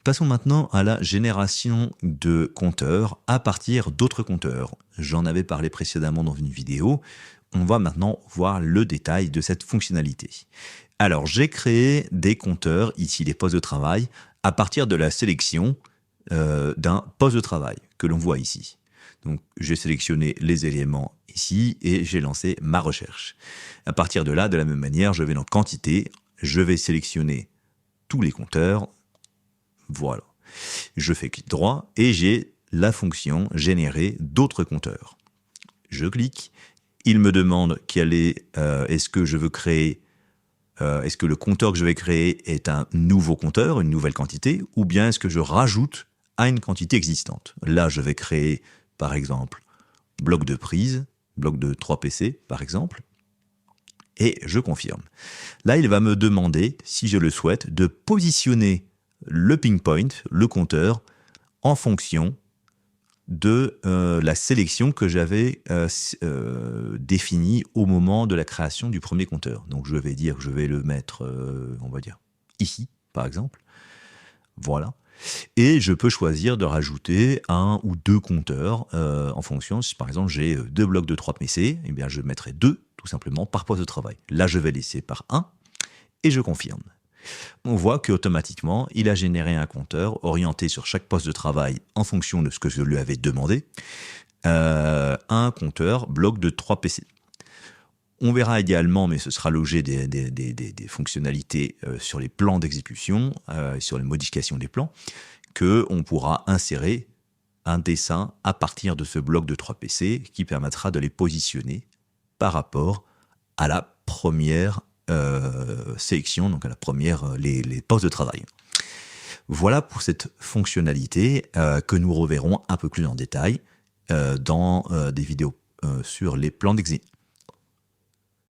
Passons maintenant à la génération de compteurs à partir d'autres compteurs. J'en avais parlé précédemment dans une vidéo. On va maintenant voir le détail de cette fonctionnalité. Alors, j'ai créé des compteurs, ici des postes de travail, à partir de la sélection d'un poste de travail que l'on voit ici. Donc, j'ai sélectionné les éléments ici et j'ai lancé ma recherche. À partir de là, de la même manière, je vais dans Quantité, je vais sélectionner tous les compteurs. Voilà. Je fais clic droit et j'ai la fonction générer d'autres compteurs. Je clique. Il me demande est-ce que je veux créer, est-ce que le compteur que je vais créer est un nouveau compteur, une nouvelle quantité, ou bien est-ce que je rajoute à une quantité existante. Là, je vais créer, par exemple, bloc de prise, bloc de 3 PC, par exemple, et je confirme. Là, il va me demander, si je le souhaite, de positionner le ping point, le compteur, en fonction de la sélection que j'avais définie au moment de la création du premier compteur. Donc je vais dire que je vais le mettre, on va dire, ici, par exemple. Voilà. Et je peux choisir de rajouter un ou deux compteurs en fonction. Si par exemple j'ai 2 blocs de 3 PC, eh bien je mettrai 2 tout simplement par poste de travail. Là je vais laisser par 1 et je confirme. On voit qu'automatiquement, il a généré un compteur orienté sur chaque poste de travail en fonction de ce que je lui avais demandé, un compteur bloc de 3 PC. On verra également, mais ce sera l'objet des fonctionnalités sur les plans d'exécution, sur les modifications des plans, qu'on pourra insérer un dessin à partir de ce bloc de 3 PC qui permettra de les positionner par rapport à la première sélection, donc à la première, les postes de travail. Voilà pour cette fonctionnalité que nous reverrons un peu plus en détail dans des vidéos sur les plans